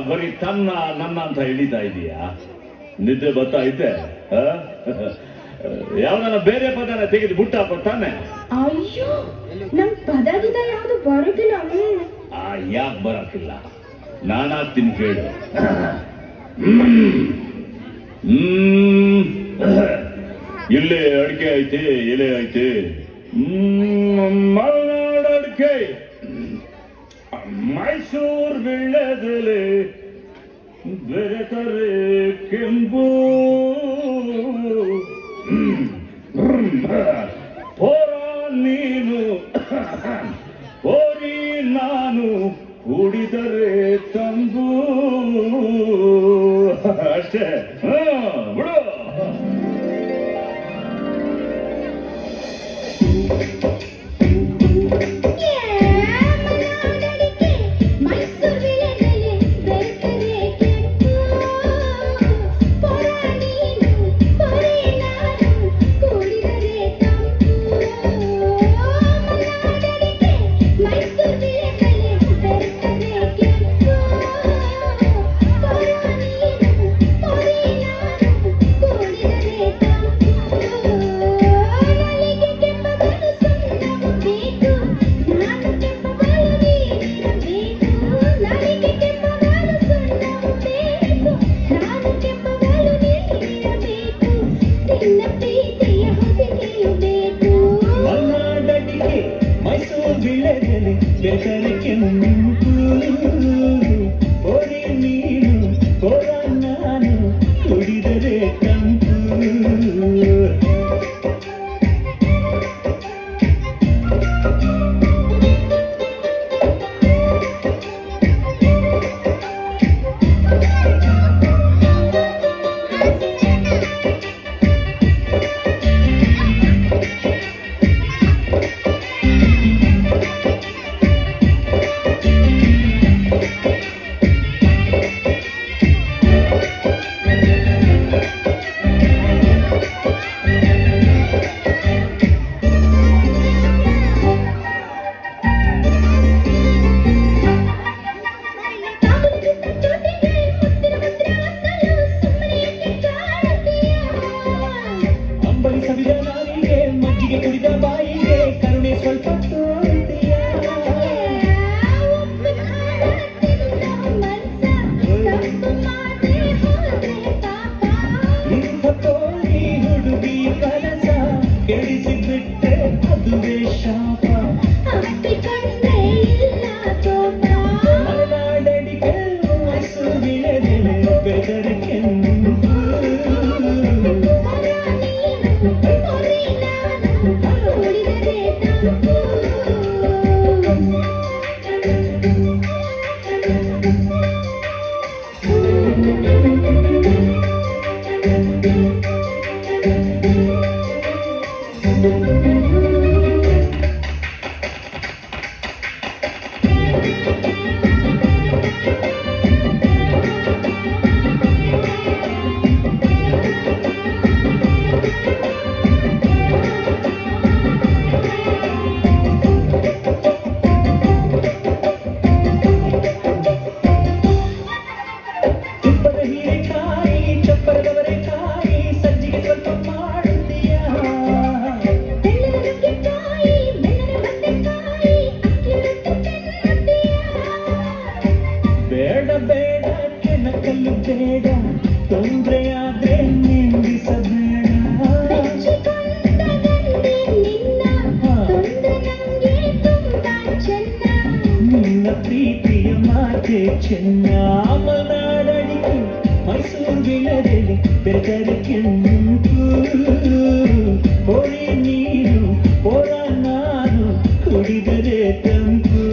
ಬರೀ ತನ್ನ ನನ್ನ ಅಂತ ಹೇಳಿತಾ ಇದೀಯಾ? ನಿದ್ದೆ ಬರ್ತಾ ಐತೆ? ಯಾವ್ದನ್ನ ಬೇರೆ ಪದನ ತೆಗೆದು ಬಿಟ್ಟಾಪ ತಾನೆ? ಅಯ್ಯೋ, ನಮ್ ಪದ ಗಿದ ಯಾವ್ದು ಬರೋದಿಲ್ಲ. ಯಾಕೆ ಬರಕ್ಕಿಲ್ಲ? ನಾನಾಗ್ತೀನಿ ಕೇಳು. ಇಲ್ಲೇ ಅಡಿಕೆ ಐತೆ, ಎಲೆ ಐತೆ, ಮಲೆನಾಡು ಅಡಿಕೆ, ಮೈಸೂರು ವೀಳ್ಯದೆಲೆ, ಬೆರೆತರೆ ಕೆಂಪು, ಪೋರ ನೀನು ಓರಿ ನಾನು ಕುಡಿದರೆ ತಂಬು. ಅಷ್ಟೇ, ಬಿಡು. ಮಲೆನಾಡಡಿಕೆ ಮೈಸೂರು ವೀಳ್ಯದೆಲೆ ಬೆರೆತರೆ ಕೆಂಪು ಹೊಳೆ ನೀರು ಹೊರ ನಾನು ಕುಡಿದರೆ ತಂಪು.